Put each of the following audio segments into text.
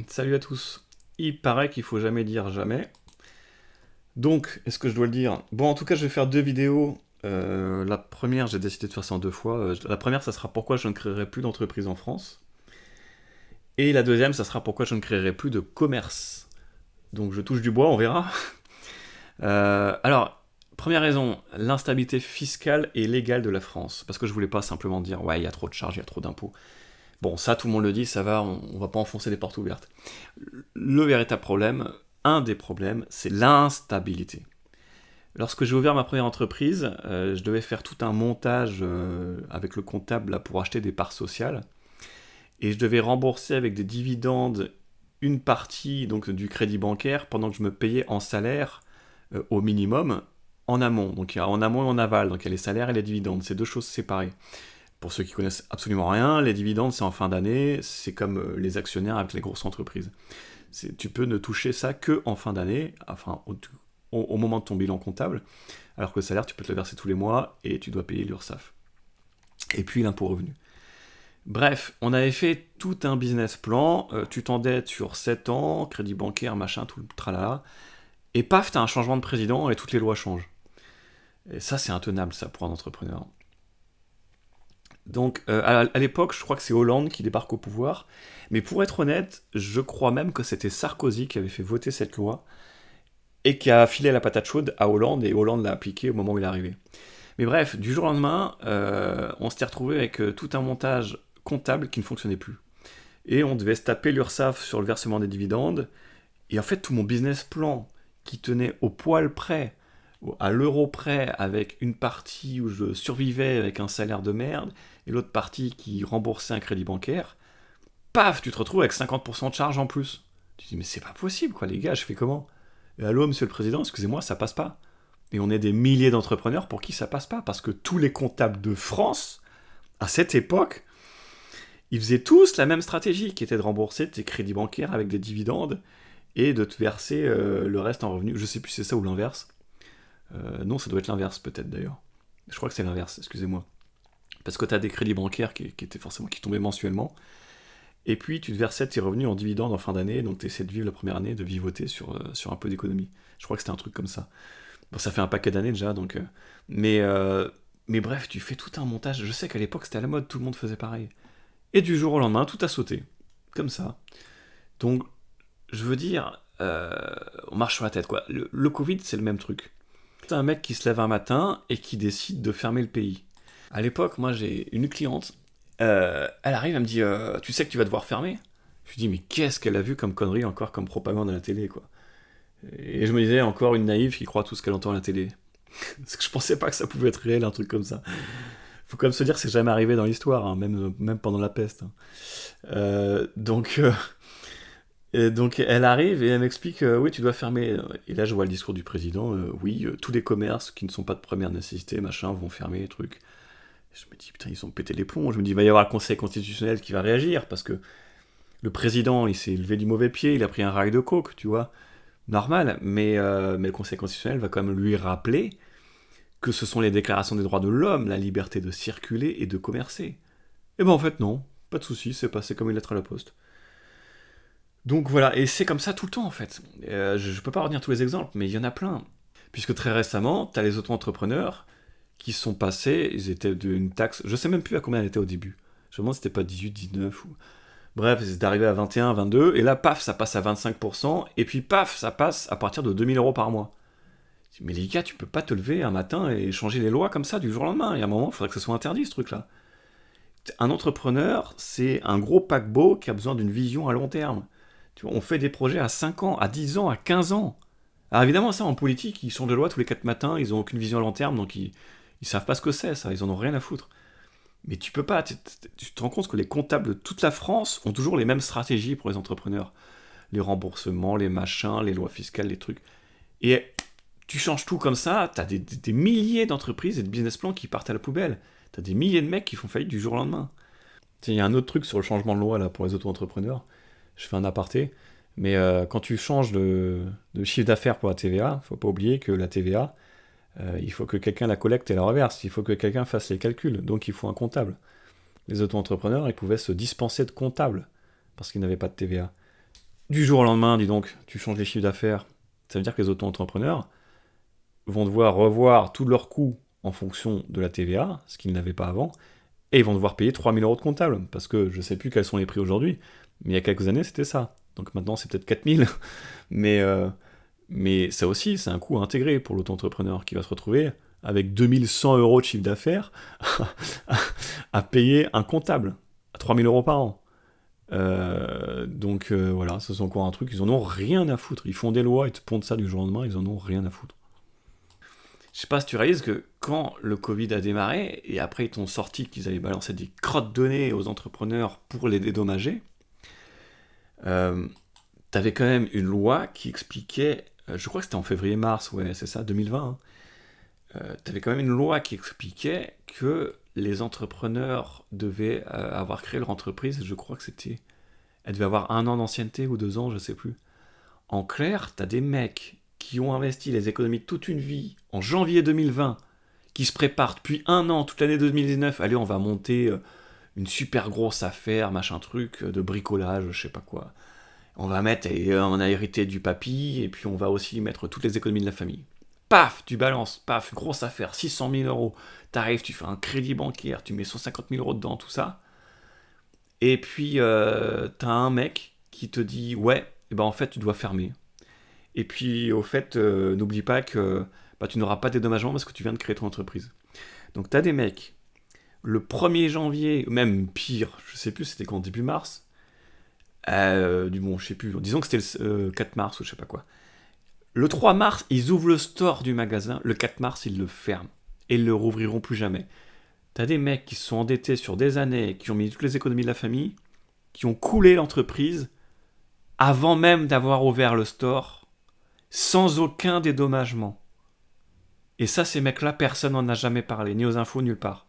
Salut à tous. Il paraît qu'il faut jamais dire jamais. Donc, est-ce que je dois le dire? Bon, en tout cas, je vais faire deux vidéos. La première, j'ai décidé de faire ça en deux fois. La première, ça sera pourquoi je ne créerai plus d'entreprise en France. Et la deuxième, ça sera pourquoi je ne créerai plus de commerce. Donc, je touche du bois, on verra. Alors, première raison, l'instabilité fiscale et légale de la France. Parce que je voulais pas simplement dire, ouais, il y a trop de charges, il y a trop d'impôts. Bon, ça, tout le monde le dit, ça va, on va pas enfoncer les portes ouvertes. Le véritable problème, un des problèmes, c'est l'instabilité. Lorsque j'ai ouvert ma première entreprise, je devais faire tout un montage avec le comptable là, pour acheter des parts sociales. Et je devais rembourser avec des dividendes une partie donc, du crédit bancaire pendant que je me payais en salaire au minimum en amont. Donc il y a en amont et en aval. Donc il y a les salaires et les dividendes. C'est deux choses séparées. Pour ceux qui connaissent absolument rien, les dividendes c'est en fin d'année. C'est comme les actionnaires avec les grosses entreprises. Tu peux ne toucher ça que en fin d'année, enfin au moment de ton bilan comptable, alors que le salaire, tu peux te le verser tous les mois et tu dois payer l'URSSAF. Et puis l'impôt revenu. Bref, on avait fait tout un business plan, tu t'endettes sur 7 ans, crédit bancaire, machin, tout le tralala, et paf, t'as un changement de président et toutes les lois changent. Et ça, c'est intenable, ça, pour un entrepreneur. Donc, à l'époque, je crois que c'est Hollande qui débarque au pouvoir, mais pour être honnête, je crois même que c'était Sarkozy qui avait fait voter cette loi, et qui a filé la patate chaude à Hollande, et Hollande l'a appliqué au moment où il est arrivé. Mais bref, du jour au lendemain, on s'était retrouvé avec tout un montage comptable qui ne fonctionnait plus. Et on devait se taper l'URSSAF sur le versement des dividendes, et en fait tout mon business plan, qui tenait au poil près, à l'euro près, avec une partie où je survivais avec un salaire de merde, et l'autre partie qui remboursait un crédit bancaire, paf, tu te retrouves avec 50% de charge en plus. Tu te dis mais c'est pas possible quoi les gars, je fais comment? Allô, monsieur le président, excusez-moi, ça passe pas. Et on est des milliers d'entrepreneurs pour qui ça passe pas, parce que tous les comptables de France, à cette époque, ils faisaient tous la même stratégie, qui était de rembourser tes crédits bancaires avec des dividendes et de te verser le reste en revenus. Je sais plus si c'est ça ou l'inverse. Non, ça doit être l'inverse peut-être d'ailleurs. Je crois que c'est l'inverse, excusez-moi. Parce que tu as des crédits bancaires qui étaient forcément qui tombaient mensuellement, et puis tu te versais tes revenus en dividendes en fin d'année, donc tu essaies de vivre la première année, de vivoter sur un peu d'économie. Je crois que c'était un truc comme ça. Bon, ça fait un paquet d'années déjà, donc. Mais bref, tu fais tout un montage. Je sais qu'à l'époque, c'était à la mode, tout le monde faisait pareil. Et du jour au lendemain, tout a sauté. Comme ça. Donc, je veux dire, on marche sur la tête, quoi. Le Covid, c'est le même truc. C'est un mec qui se lève un matin et qui décide de fermer le pays. À l'époque, moi, j'ai une cliente. Elle arrive, elle me dit tu sais que tu vas devoir fermer. Je lui dis mais qu'est-ce qu'elle a vu comme connerie encore comme propagande à la télé, quoi. Et je me disais, encore une naïve qui croit tout ce qu'elle entend à la télé. Parce que je pensais pas que ça pouvait être réel, un truc comme ça. Faut quand même se dire que c'est jamais arrivé dans l'histoire, hein, même pendant la peste, hein. Euh, donc, euh, donc elle arrive et elle m'explique, oui, tu dois fermer. Et là, je vois le discours du président, oui, tous les commerces qui ne sont pas de première nécessité, machin, vont fermer, truc. Je me dis, putain, ils ont pété les plombs. Je me dis, il va y avoir le Conseil constitutionnel qui va réagir, parce que le président, il s'est levé du mauvais pied, il a pris un rail de coke, tu vois. Normal, mais le Conseil constitutionnel va quand même lui rappeler que ce sont les déclarations des droits de l'homme, la liberté de circuler et de commercer. Et ben en fait non, pas de souci, c'est passé comme une lettre à la poste. Donc voilà, et c'est comme ça tout le temps en fait. Je peux pas retenir tous les exemples, mais il y en a plein. Puisque très récemment, t'as les auto-entrepreneurs qui sont passés, ils étaient d'une taxe, je sais même plus à combien elle était au début. Je me demande si c'était pas 18, 19 ou... Bref, c'est arrivé à 21, 22, et là, paf, ça passe à 25%, et puis paf, ça passe à partir de 2 000 € par mois. Mais les gars, tu peux pas te lever un matin et changer les lois comme ça du jour au lendemain. Il y a un moment, il faudrait que ce soit interdit ce truc-là. Un entrepreneur, c'est un gros paquebot qui a besoin d'une vision à long terme. Tu vois, on fait des projets à 5 ans, à 10 ans, à 15 ans. Alors évidemment, ça, en politique, ils changent de loi tous les 4 matins, ils ont aucune vision à long terme, donc ils savent pas ce que c'est, ça, ils en ont rien à foutre. Mais tu peux pas, tu te rends compte que les comptables de toute la France ont toujours les mêmes stratégies pour les entrepreneurs. Les remboursements, les machins, les lois fiscales, les trucs. Et tu changes tout comme ça, t'as des milliers d'entreprises et de business plans qui partent à la poubelle. T'as des milliers de mecs qui font faillite du jour au lendemain. Il y a un autre truc sur le changement de loi là pour les auto-entrepreneurs. Je fais un aparté. Mais quand tu changes de chiffre d'affaires pour la TVA, faut pas oublier que la TVA, il faut que quelqu'un la collecte et la reverse. Il faut que quelqu'un fasse les calculs. Donc il faut un comptable. Les auto-entrepreneurs, ils pouvaient se dispenser de comptable parce qu'ils n'avaient pas de TVA. Du jour au lendemain, dis donc, tu changes les chiffres d'affaires. Ça veut dire que les auto-entrepreneurs vont devoir revoir tous leurs coûts en fonction de la TVA, ce qu'ils n'avaient pas avant, et ils vont devoir payer 3 000 € de comptable, parce que je sais plus quels sont les prix aujourd'hui, mais il y a quelques années c'était ça. Donc maintenant c'est peut-être 4 000, mais ça aussi c'est un coût à intégrer pour l'auto-entrepreneur qui va se retrouver avec 2 100 € de chiffre d'affaires à payer un comptable à 3 000 € par an. Donc voilà, ça c'est encore un truc, ils en ont rien à foutre. Ils font des lois, ils te pondent ça du jour au lendemain, ils en ont rien à foutre. Je sais pas si tu réalises que quand le Covid a démarré, et après ils t'ont sorti qu'ils allaient balancer des crottes de nez aux entrepreneurs pour les dédommager, t'avais quand même une loi qui expliquait, je crois que c'était en février-mars, ouais c'est ça, 2020, hein, t'avais quand même une loi qui expliquait que les entrepreneurs devaient avoir créé leur entreprise, je crois que c'était... Elle devait avoir 1 an d'ancienneté ou 2 ans, je sais plus. En clair, t'as des mecs qui ont investi les économies de toute une vie en janvier 2020, qui se préparent depuis 1 an, toute l'année 2019, allez, on va monter une super grosse affaire, machin truc, de bricolage, je sais pas quoi. On va mettre, et on a hérité du papy, et puis on va aussi mettre toutes les économies de la famille. Paf, tu balances, paf, grosse affaire, 600 000 €. T'arrives, tu fais un crédit bancaire, tu mets 150 000 € dedans, tout ça. Et puis, t'as un mec qui te dit, ouais, et ben en fait, tu dois fermer. Et puis, au fait, n'oublie pas que tu n'auras pas de dédommagement parce que tu viens de créer ton entreprise. Donc, t'as des mecs, le 1er janvier, même pire, je sais plus, c'était quand, début mars, bon, je sais plus, disons que c'était le 4 mars ou je sais pas quoi. Le 3 mars, ils ouvrent le store du magasin, le 4 mars, ils le ferment. Et ils le rouvriront plus jamais. T'as des mecs qui se sont endettés sur des années, qui ont mis toutes les économies de la famille, qui ont coulé l'entreprise avant même d'avoir ouvert le store, sans aucun dédommagement. Et ça, ces mecs-là, personne n'en a jamais parlé, ni aux infos, nulle part.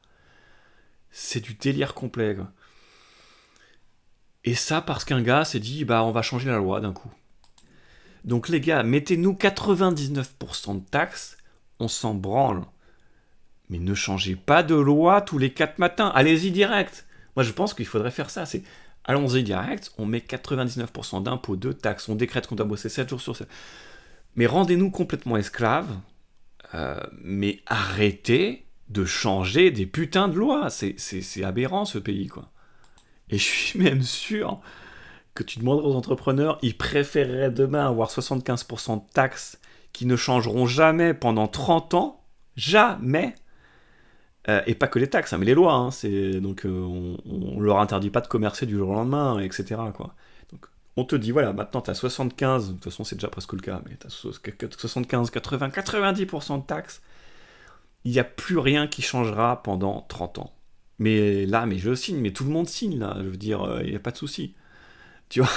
C'est du délire complet, quoi. Et ça, parce qu'un gars s'est dit, on va changer la loi d'un coup. Donc les gars, mettez-nous 99% de taxes, on s'en branle. Mais ne changez pas de loi tous les 4 matins, allez-y direct. Moi je pense qu'il faudrait faire ça, c'est allons-y direct, on met 99% d'impôts, de taxes, on décrète qu'on doit bosser 7 jours sur 7. Mais rendez-nous complètement esclaves, mais arrêtez de changer des putains de lois, c'est aberrant ce pays, quoi. Et je suis même sûr que tu demanderais aux entrepreneurs, ils préféreraient demain avoir 75% de taxes qui ne changeront jamais pendant 30 ans, jamais, et pas que les taxes, mais les lois, hein, donc on leur interdit pas de commercer du jour au lendemain, etc. Quoi. Donc on te dit, voilà, maintenant tu as 75, de toute façon c'est déjà presque le cas, mais tu as 75, 80, 90% de taxes, il n'y a plus rien qui changera pendant 30 ans. Mais là, je signe, mais tout le monde signe, là, je veux dire, il n'y a pas de souci. Tu vois,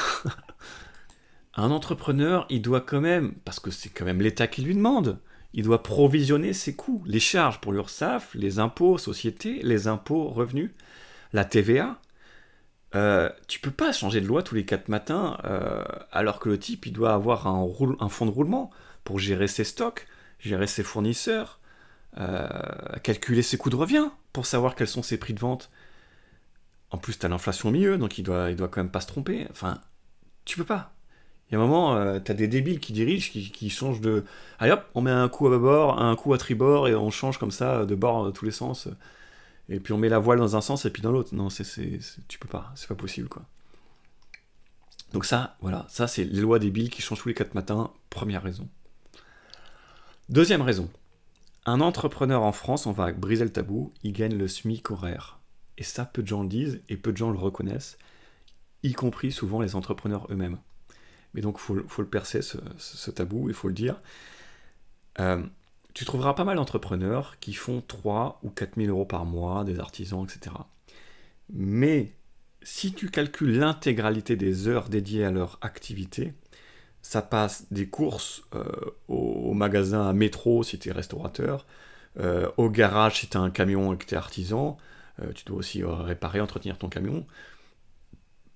un entrepreneur, il doit quand même, parce que c'est quand même l'État qui lui demande, il doit provisionner ses coûts, les charges pour l'URSSAF, les impôts sociétés, les impôts revenus, la TVA. Tu peux pas changer de loi tous les 4 matins, alors que le type, il doit avoir un fonds de roulement pour gérer ses stocks, gérer ses fournisseurs, calculer ses coûts de revient pour savoir quels sont ses prix de vente. En plus, t'as l'inflation au milieu, donc il doit quand même pas se tromper. Enfin, tu peux pas. Il y a un moment, t'as des débiles qui dirigent, qui changent de... Allez hop, on met un coup à bâbord, un coup à tribord, et on change comme ça de bord dans tous les sens. Et puis on met la voile dans un sens et puis dans l'autre. Non, tu peux pas, c'est pas possible, quoi. Donc ça, voilà, ça c'est les lois débiles qui changent tous les 4 matins, première raison. Deuxième raison, un entrepreneur en France, on va briser le tabou, il gagne le SMIC horaire. Et ça, peu de gens le disent, et peu de gens le reconnaissent, y compris souvent les entrepreneurs eux-mêmes. Mais donc, il faut le percer, ce tabou, il faut le dire. Tu trouveras pas mal d'entrepreneurs qui font 3 ou 4 000 € par mois, des artisans, etc. Mais si tu calcules l'intégralité des heures dédiées à leur activité, ça passe des courses au magasin à métro si tu es restaurateur, au garage si tu as un camion et que tu es artisan, tu dois aussi réparer, entretenir ton camion.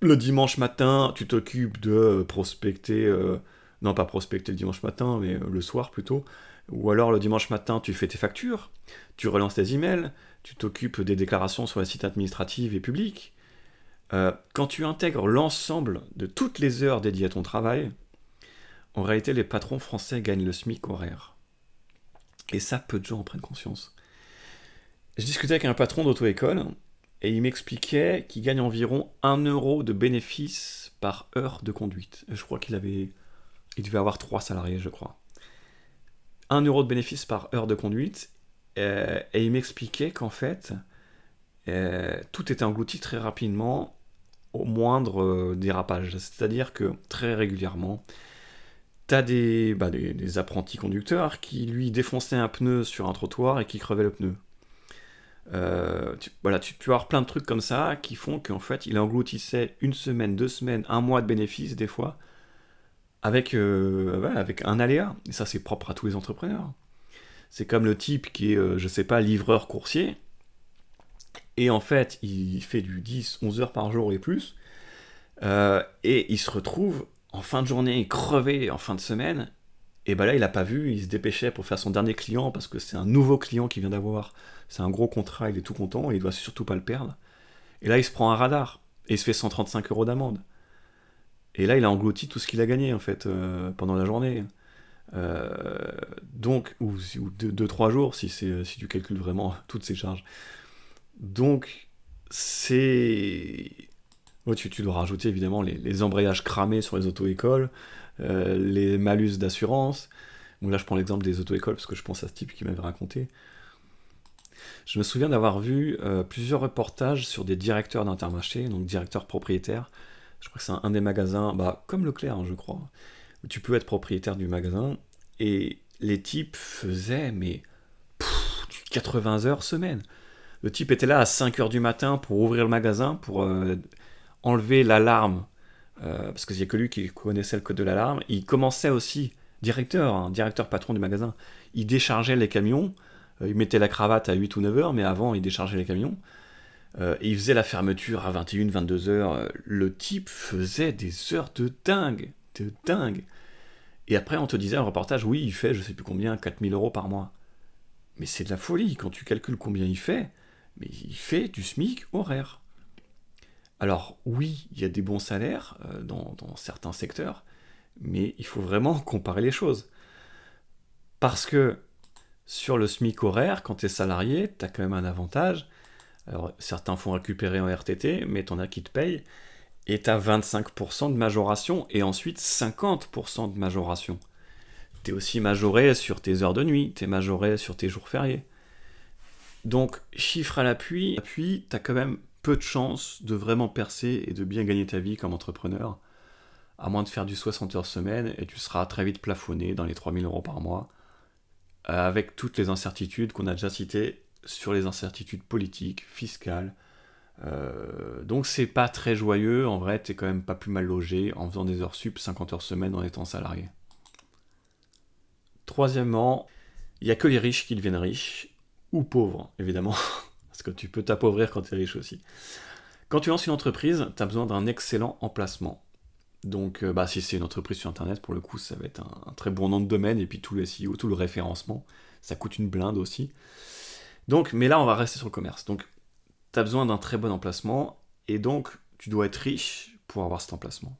Le dimanche matin, tu t'occupes de prospecter, non pas prospecter le dimanche matin, mais le soir plutôt, ou alors le dimanche matin, tu fais tes factures, tu relances tes emails, tu t'occupes des déclarations sur les sites administratifs et publics, Quand tu intègres l'ensemble de toutes les heures dédiées à ton travail, en réalité, les patrons français gagnent le SMIC horaire. Et ça, peu de gens en prennent conscience. Je discutais avec un patron d'auto-école, et il m'expliquait qu'il gagne environ 1 € de bénéfice par heure de conduite. Je crois il devait avoir 3 salariés, je crois. 1 € de bénéfice par heure de conduite, et il m'expliquait qu'en fait, tout était englouti très rapidement au moindre dérapage. C'est-à-dire que très régulièrement, t'as des apprentis conducteurs qui lui défonçaient un pneu sur un trottoir et qui crevaient le pneu. Tu peux avoir plein de trucs comme ça qui font qu'en fait il engloutissait 1 semaine, 2 semaines, un mois de bénéfices des fois avec un aléa. Et ça, c'est propre à tous les entrepreneurs. C'est comme le type qui est, je sais pas, livreur coursier, et en fait, il fait du 10-11 heures par jour et plus, et il se retrouve en fin de journée crevé en fin de semaine, et ben là, il a pas vu, il se dépêchait pour faire son dernier client parce que c'est un nouveau client qu'il vient d'avoir, c'est un gros contrat, il est tout content, et il doit surtout pas le perdre. Et là, il se prend un radar, et il se fait 135 € d'amende. Et là, il a englouti tout ce qu'il a gagné, en fait, pendant la journée. Donc, ou 2-3 jours, si tu calcules vraiment toutes ces charges. Donc, c'est... Ouais, tu dois rajouter, évidemment, les embrayages cramés sur les auto-écoles, les malus d'assurance. Bon, là, je prends l'exemple des auto-écoles, parce que je pense à ce type qui m'avait raconté. Je me souviens d'avoir vu plusieurs reportages sur des directeurs d'Intermarché, donc directeurs propriétaires. Je crois que c'est un des magasins, comme Leclerc, hein, je crois, où tu peux être propriétaire du magasin, et les types faisaient, mais 80 heures semaine. Le type était là à 5 heures du matin pour ouvrir le magasin, pour enlever l'alarme, parce qu'il n'y a que lui qui connaissait le code de l'alarme. Il commençait aussi, directeur patron du magasin, il déchargeait les camions, il mettait la cravate à 8 ou 9 heures, mais avant il déchargeait les camions. Et il faisait la fermeture à 21-22 heures. Le type faisait des heures de dingue, de dingue. Et après, on te disait un reportage, oui, il fait, je sais plus combien, 4 000 € par mois. Mais c'est de la folie, quand tu calcules combien il fait, mais il fait du SMIC horaire. Alors oui, il y a des bons salaires dans certains secteurs, mais il faut vraiment comparer les choses. Parce que sur le SMIC horaire, quand tu es salarié, tu as quand même un avantage. Alors certains font récupérer en RTT, mais t'en as qui te payent, et tu as 25% de majoration, et ensuite 50% de majoration. Tu es aussi majoré sur tes heures de nuit, tu es majoré sur tes jours fériés. Donc, chiffre à l'appui, tu as quand même peu de chances de vraiment percer et de bien gagner ta vie comme entrepreneur, à moins de faire du 60 heures semaine, et tu seras très vite plafonné dans les 3 000 € par mois, avec toutes les incertitudes qu'on a déjà citées sur les incertitudes politiques, fiscales. Donc c'est pas très joyeux, en vrai t'es quand même pas plus mal logé en faisant des heures sup, 50 heures semaine en étant salarié. Troisièmement, il n'y a que les riches qui deviennent riches, ou pauvres évidemment, parce que tu peux t'appauvrir quand tu es riche aussi. Quand tu lances une entreprise, tu as besoin d'un excellent emplacement. Donc si c'est une entreprise sur internet, pour le coup ça va être un très bon nom de domaine, et puis tout le SEO, tout le référencement, ça coûte une blinde aussi. Donc, mais là on va rester sur le commerce. Donc tu as besoin d'un très bon emplacement, et donc tu dois être riche pour avoir cet emplacement.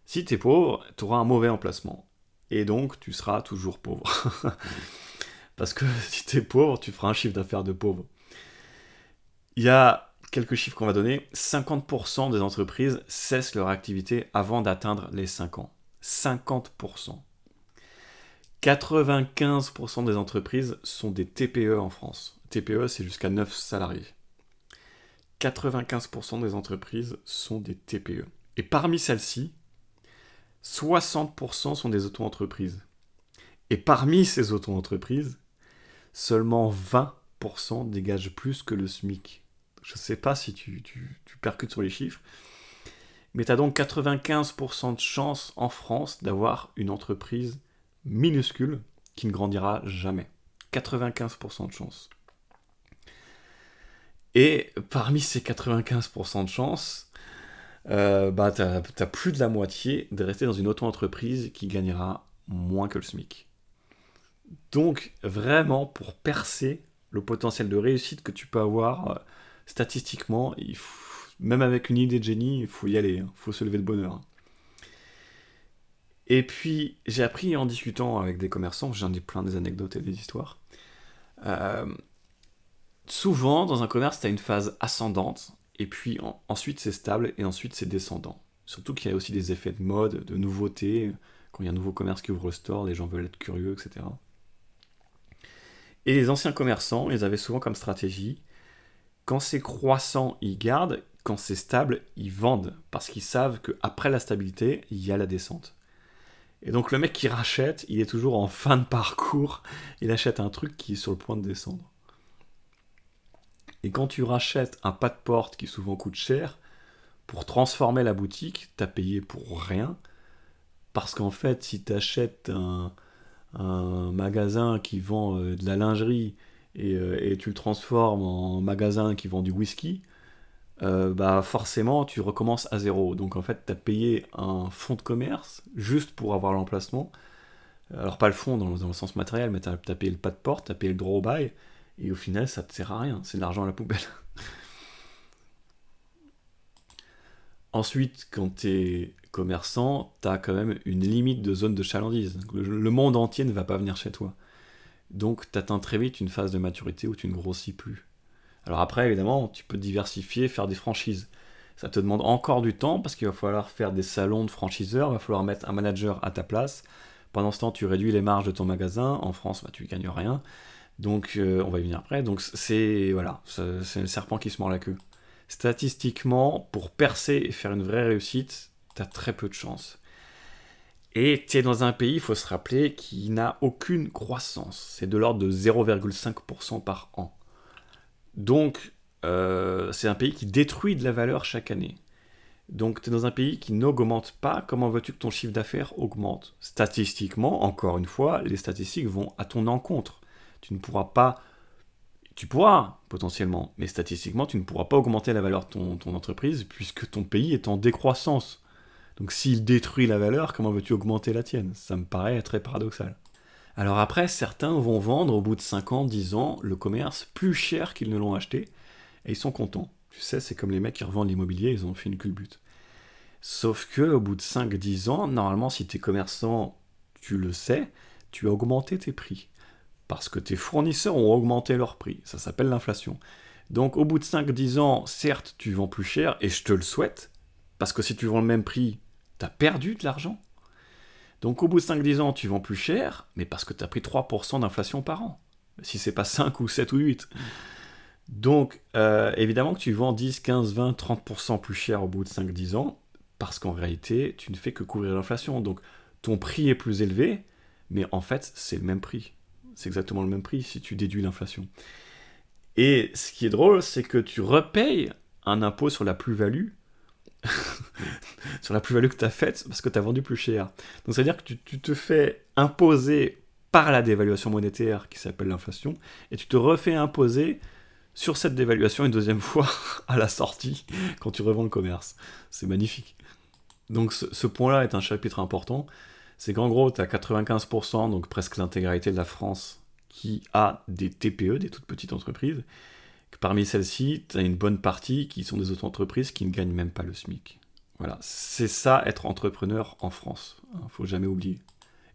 Si tu es pauvre, tu auras un mauvais emplacement, et donc tu seras toujours pauvre. Parce que si tu es pauvre, tu feras un chiffre d'affaires de pauvre. Il y a quelques chiffres qu'on va donner. 50% des entreprises cessent leur activité avant d'atteindre les 5 ans. 50%. 95% des entreprises sont des TPE en France. TPE, c'est jusqu'à 9 salariés. 95% des entreprises sont des TPE. Et parmi celles-ci, 60% sont des auto-entreprises. Et parmi ces auto-entreprises, seulement 20% dégagent plus que le SMIC. Je ne sais pas si tu percutes sur les chiffres, mais tu as donc 95% de chances en France d'avoir une entreprise minuscule qui ne grandira jamais. 95% de chances. Et parmi ces 95% de chances, t'as plus de la moitié de rester dans une auto-entreprise qui gagnera moins que le SMIC. Donc, vraiment, pour percer le potentiel de réussite que tu peux avoir, statistiquement, Même avec une idée de génie, il faut y aller, il faut se lever de bonne heure. Et puis, j'ai appris en discutant avec des commerçants, j'en ai plein des anecdotes et des histoires. euh, Souvent, dans un commerce, tu as une phase ascendante, et puis ensuite c'est stable, et ensuite c'est descendant. Surtout qu'il y a aussi des effets de mode, de nouveautés. Quand il y a un nouveau commerce qui ouvre le store, les gens veulent être curieux, etc. Et les anciens commerçants, ils avaient souvent comme stratégie, quand c'est croissant, ils gardent, quand c'est stable, ils vendent, parce qu'ils savent qu'après la stabilité, il y a la descente. Et donc le mec qui rachète, il est toujours en fin de parcours, il achète un truc qui est sur le point de descendre. Et quand tu rachètes un pas de porte qui souvent coûte cher, pour transformer la boutique, t'as payé pour rien, parce qu'en fait, si t'achètes un magasin qui vend de la lingerie et tu le transformes en magasin qui vend du whisky, bah forcément tu recommences à zéro. Donc en fait, tu as payé un fonds de commerce juste pour avoir l'emplacement. Alors pas le fonds dans le sens matériel, mais tu as payé le pas de porte, tu as payé le droit au bail, et au final ça te sert à rien, c'est de l'argent à la poubelle. Ensuite, quand tu es commerçant, tu as quand même une limite de zone de chalandise. Le monde entier ne va pas venir chez toi. Donc tu atteins très vite une phase de maturité où tu ne grossis plus. Alors après, évidemment, tu peux diversifier, faire des franchises. Ça te demande encore du temps parce qu'il va falloir faire des salons de franchiseurs, il va falloir mettre un manager à ta place. Pendant ce temps, tu réduis les marges de ton magasin. En France, bah, tu ne gagnes rien. Donc, on va y venir après. Donc, c'est voilà, c'est le serpent qui se mord la queue. Statistiquement, pour percer et faire une vraie réussite, tu as très peu de chance. Et tu es dans un pays, il faut se rappeler, qui n'a aucune croissance. C'est de l'ordre de 0,5% par an. Donc, c'est un pays qui détruit de la valeur chaque année. Donc, tu es dans un pays qui n'augmente pas. Comment veux-tu que ton chiffre d'affaires augmente? Statistiquement, encore une fois, les statistiques vont à ton encontre. Tu ne pourras pas. Tu pourras, potentiellement, mais statistiquement, tu ne pourras pas augmenter la valeur de ton entreprise puisque ton pays est en décroissance. Donc, s'il détruit la valeur, comment veux-tu augmenter la tienne? Ça me paraît très paradoxal. Alors après, certains vont vendre au bout de 5 ans, 10 ans, le commerce plus cher qu'ils ne l'ont acheté, et ils sont contents. Tu sais, c'est comme les mecs qui revendent l'immobilier, ils ont fait une culbute. Sauf que au bout de 5, 10 ans, normalement, si tu es commerçant, tu le sais, tu as augmenté tes prix. Parce que tes fournisseurs ont augmenté leurs prix. Ça s'appelle l'inflation. Donc au bout de 5, 10 ans, certes, tu vends plus cher, et je te le souhaite, parce que si tu vends le même prix, tu as perdu de l'argent. Donc au bout de 5, 10 ans, tu vends plus cher, mais parce que tu as pris 3% d'inflation par an. Si c'est pas 5 ou 7 ou 8. Donc évidemment que tu vends 10, 15, 20, 30% plus cher au bout de 5, 10 ans, parce qu'en réalité, tu ne fais que couvrir l'inflation. Donc ton prix est plus élevé, mais en fait, c'est le même prix. C'est exactement le même prix si tu déduis l'inflation. Et ce qui est drôle, c'est que tu repayes un impôt sur la plus-value sur la plus-value que tu as faite parce que tu as vendu plus cher. Donc ça veut dire que tu te fais imposer par la dévaluation monétaire qui s'appelle l'inflation, et tu te refais imposer sur cette dévaluation une deuxième fois à la sortie quand tu revends le commerce. C'est magnifique. Donc ce point-là est un chapitre important. C'est qu'en gros, tu as 95%, donc presque l'intégralité de la France, qui a des TPE, des toutes petites entreprises. Parmi celles-ci, tu as une bonne partie qui sont des auto-entreprises qui ne gagnent même pas le SMIC. Voilà, c'est ça être entrepreneur en France. Faut jamais oublier.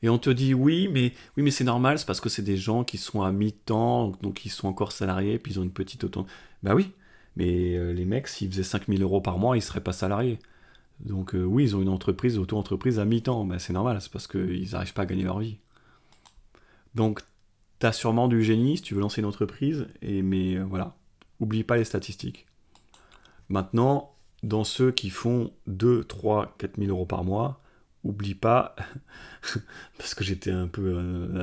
Et on te dit oui, mais c'est normal, c'est parce que c'est des gens qui sont à mi-temps, donc ils sont encore salariés, puis ils ont une petite auto. Bah oui, mais les mecs, s'ils faisaient 5 000 € par mois, ils seraient pas salariés. Donc oui, ils ont une entreprise, auto-entreprise à mi-temps. Bah c'est normal, c'est parce qu'ils n'arrivent pas à gagner leur vie. Donc t'as sûrement du génie si tu veux lancer une entreprise, mais voilà, oublie pas les statistiques. Maintenant, dans ceux qui font 2, 3, 4 000 € par mois, oublie pas, parce que j'étais un peu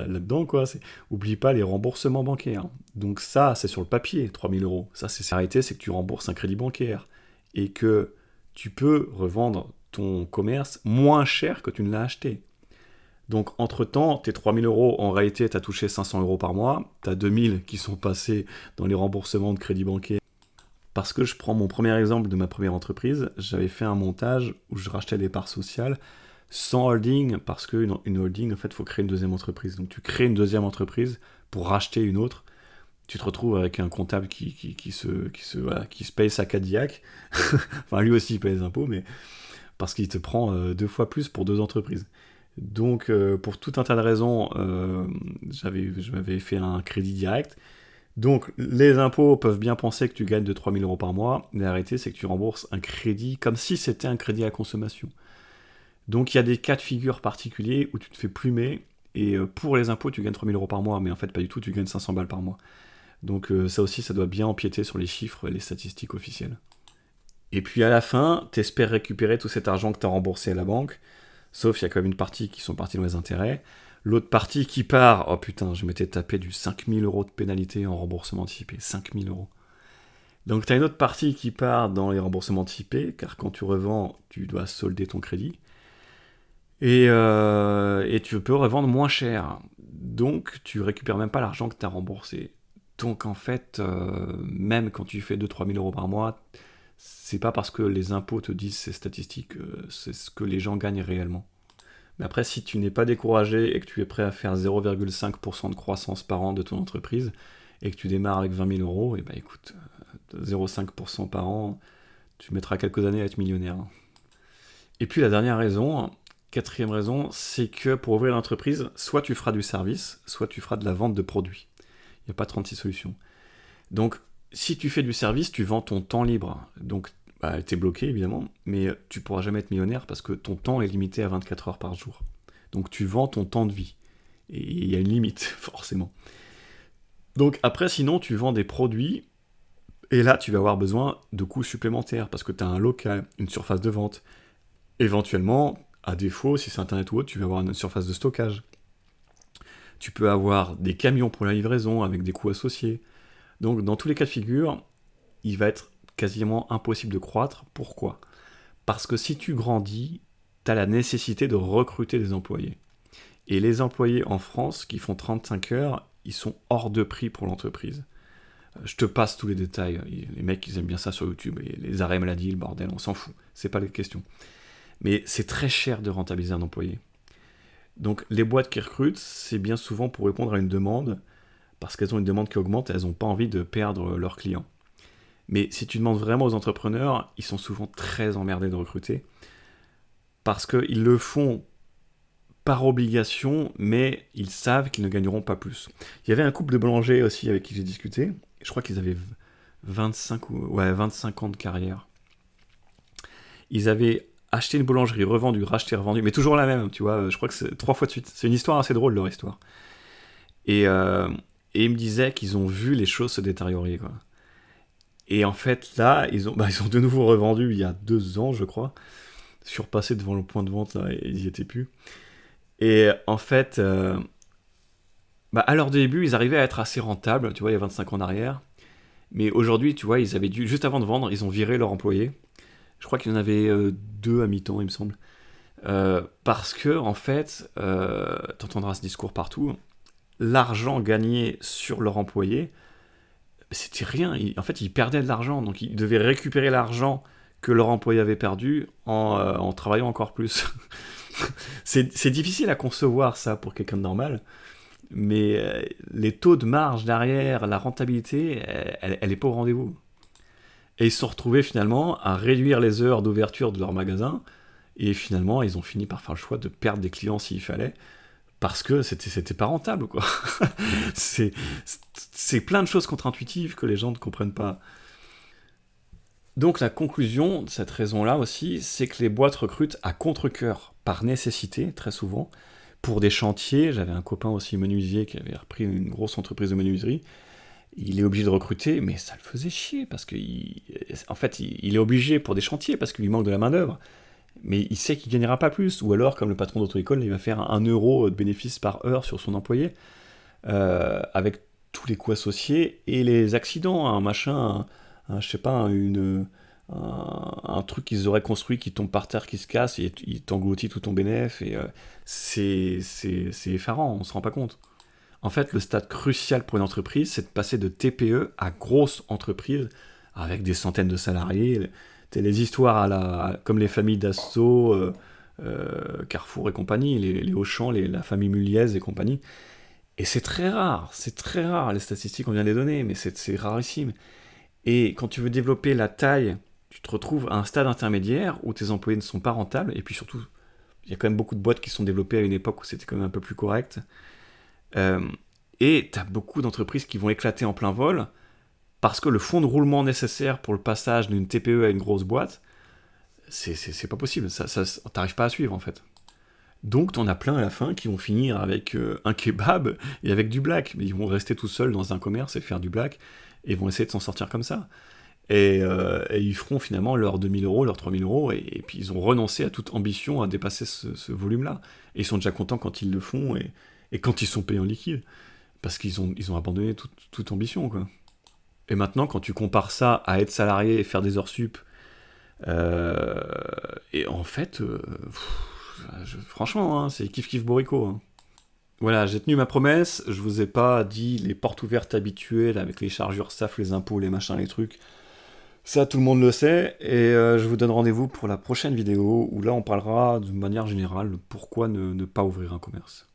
là-dedans, quoi, oublie pas les remboursements bancaires. Donc ça, c'est sur le papier, 3 000 €. Ça, c'est arrêté, c'est que tu rembourses un crédit bancaire. Et que tu peux revendre ton commerce moins cher que tu ne l'as acheté. Donc, entre-temps, tes 3 000 €, en réalité, tu as touché 500 € par mois. Tu as 2 000 qui sont passés dans les remboursements de crédit bancaire. Parce que je prends mon premier exemple de ma première entreprise, j'avais fait un montage où je rachetais des parts sociales sans holding, parce qu'une holding, en fait, il faut créer une deuxième entreprise. Donc tu crées une deuxième entreprise pour racheter une autre, Tu te retrouves avec un comptable qui se paye sa Cadillac. Enfin, lui aussi, il paye les impôts, mais parce qu'il te prend 2 fois plus pour 2 entreprises. Donc, pour tout un tas de raisons, je m'avais fait un crédit direct. Donc, les impôts peuvent bien penser que tu gagnes de 3 000 € par mois, mais la réalité, c'est que tu rembourses un crédit comme si c'était un crédit à consommation. Donc, il y a des cas de figure particuliers où tu te fais plumer, et pour les impôts, tu gagnes 3 000 € par mois, mais en fait, pas du tout, tu gagnes 500 balles par mois. Donc, ça aussi, ça doit bien empiéter sur les chiffres et les statistiques officielles. Et puis, à la fin, tu espères récupérer tout cet argent que tu as remboursé à la banque, sauf qu'il y a quand même une partie qui sont partis dans les intérêts. L'autre partie qui part, oh putain, je m'étais tapé du 5 000 € de pénalité en remboursement anticipé. 5 000 €. Donc tu as une autre partie qui part dans les remboursements anticipés, car quand tu revends, tu dois solder ton crédit. Et tu peux revendre moins cher. Donc tu récupères même pas l'argent que tu as remboursé. Donc en fait, même quand tu fais 2 000 à 3 000 € par mois, c'est pas parce que les impôts te disent ces statistiques, c'est ce que les gens gagnent réellement. Mais après, si tu n'es pas découragé et que tu es prêt à faire 0,5% de croissance par an de ton entreprise, et que tu démarres avec 20 000 €, et bah écoute, 0,5% par an, tu mettras quelques années à être millionnaire. Et puis la dernière raison, quatrième raison, c'est que pour ouvrir l'entreprise, soit tu feras du service, soit tu feras de la vente de produits. Il n'y a pas 36 solutions. Donc, si tu fais du service, tu vends ton temps libre. Donc, t'es bloqué évidemment, mais tu pourras jamais être millionnaire parce que ton temps est limité à 24 heures par jour. Donc, tu vends ton temps de vie. Et il y a une limite, forcément. Donc, après, sinon, tu vends des produits. Et là, tu vas avoir besoin de coûts supplémentaires parce que tu as un local, une surface de vente. Éventuellement, à défaut, si c'est Internet ou autre, tu vas avoir une surface de stockage. Tu peux avoir des camions pour la livraison avec des coûts associés. Donc, dans tous les cas de figure, il va être quasiment impossible de croître. Pourquoi ? Parce que si tu grandis, tu as la nécessité de recruter des employés. Et les employés en France qui font 35 heures, ils sont hors de prix pour l'entreprise. Je te passe tous les détails. Les mecs, ils aiment bien ça sur YouTube. Et les arrêts maladie, le bordel, on s'en fout. C'est pas la question. Mais c'est très cher de rentabiliser un employé. Donc les boîtes qui recrutent, c'est bien souvent pour répondre à une demande, parce qu'elles ont une demande qui augmente et elles n'ont pas envie de perdre leurs clients. Mais si tu demandes vraiment aux entrepreneurs, ils sont souvent très emmerdés de recruter, parce qu'ils le font par obligation, mais ils savent qu'ils ne gagneront pas plus. Il y avait un couple de boulangers aussi avec qui j'ai discuté, je crois qu'ils avaient 25 ans de carrière. Ils avaient acheté une boulangerie, revendu, racheté, revendu, mais toujours la même, tu vois, je crois que c'est 3 fois de suite. C'est une histoire assez drôle, leur histoire. Et ils me disaient qu'ils ont vu les choses se détériorer, quoi. Et en fait, là, ils ont de nouveau revendu il y a 2 ans, je crois, surpassé devant le point de vente, là, et ils y étaient plus. Et en fait, à leur début, ils arrivaient à être assez rentables, tu vois, il y a 25 ans en arrière. Mais aujourd'hui, tu vois, ils avaient dû, juste avant de vendre, ils ont viré leurs employés. Je crois qu'il y en avait 2 à mi-temps, il me semble. Parce que, en fait, t'entendras ce discours partout, l'argent gagné sur leur employé, c'était rien. En fait, ils perdaient de l'argent, donc ils devaient récupérer l'argent que leur employé avait perdu en travaillant encore plus. C'est difficile à concevoir ça pour quelqu'un de normal, mais les taux de marge derrière, la rentabilité, elle est pas au rendez-vous. Et ils se sont retrouvés finalement à réduire les heures d'ouverture de leur magasin, et finalement ils ont fini par faire le choix de perdre des clients s'il fallait, parce que c'était pas rentable, quoi. c'est plein de choses contre-intuitives que les gens ne comprennent pas. Donc la conclusion de cette raison-là aussi, c'est que les boîtes recrutent à contre-cœur, par nécessité, très souvent, pour des chantiers. J'avais un copain aussi menuisier qui avait repris une grosse entreprise de menuiserie. Il est obligé de recruter, mais ça le faisait chier, parce en fait, il est obligé pour des chantiers, parce qu'il lui manque de la main-d'œuvre. Mais il sait qu'il ne gagnera pas plus. Ou alors, comme le patron d'auto-école, il va faire 1 euro de bénéfice par heure sur son employé, avec tous les coûts associés et les accidents, un machin, je sais pas, un truc qu'ils auraient construit qui tombe par terre, qui se casse, et il t'engloutit tout ton bénéfice, et c'est effarant, on se rend pas compte. En fait, le stade crucial pour une entreprise, c'est de passer de TPE à grosse entreprise, avec des centaines de salariés. Les histoires comme les familles Dassault, Carrefour et compagnie, les Auchan, la famille Muliez et compagnie. Et c'est très rare, les statistiques, on vient de les donner, mais c'est rarissime. Et quand tu veux développer la taille, tu te retrouves à un stade intermédiaire où tes employés ne sont pas rentables, et puis surtout, il y a quand même beaucoup de boîtes qui sont développées à une époque où c'était quand même un peu plus correct. Euh, et tu as beaucoup d'entreprises qui vont éclater en plein vol, parce que le fonds de roulement nécessaire pour le passage d'une TPE à une grosse boîte, c'est pas possible, t'arrives pas à suivre en fait. Donc t'en as plein à la fin qui vont finir avec un kebab et avec du black, mais ils vont rester tout seuls dans un commerce et faire du black, et vont essayer de s'en sortir comme ça. Et ils feront finalement leurs 2000 euros, leurs 3000 euros, et puis ils ont renoncé à toute ambition à dépasser ce volume-là. Et ils sont déjà contents quand ils le font, et quand ils sont payés en liquide, parce qu'ils ont abandonné toute ambition, quoi. Et maintenant, quand tu compares ça à être salarié et faire des heures sup, euh, et en fait, franchement, hein, c'est kiff kiff Borico, hein. Voilà, j'ai tenu ma promesse, je vous ai pas dit les portes ouvertes habituelles avec les chargeurs SAF, les impôts, les machins, les trucs. Ça, tout le monde le sait, et je vous donne rendez-vous pour la prochaine vidéo où là on parlera de manière générale de pourquoi ne pas ouvrir un commerce.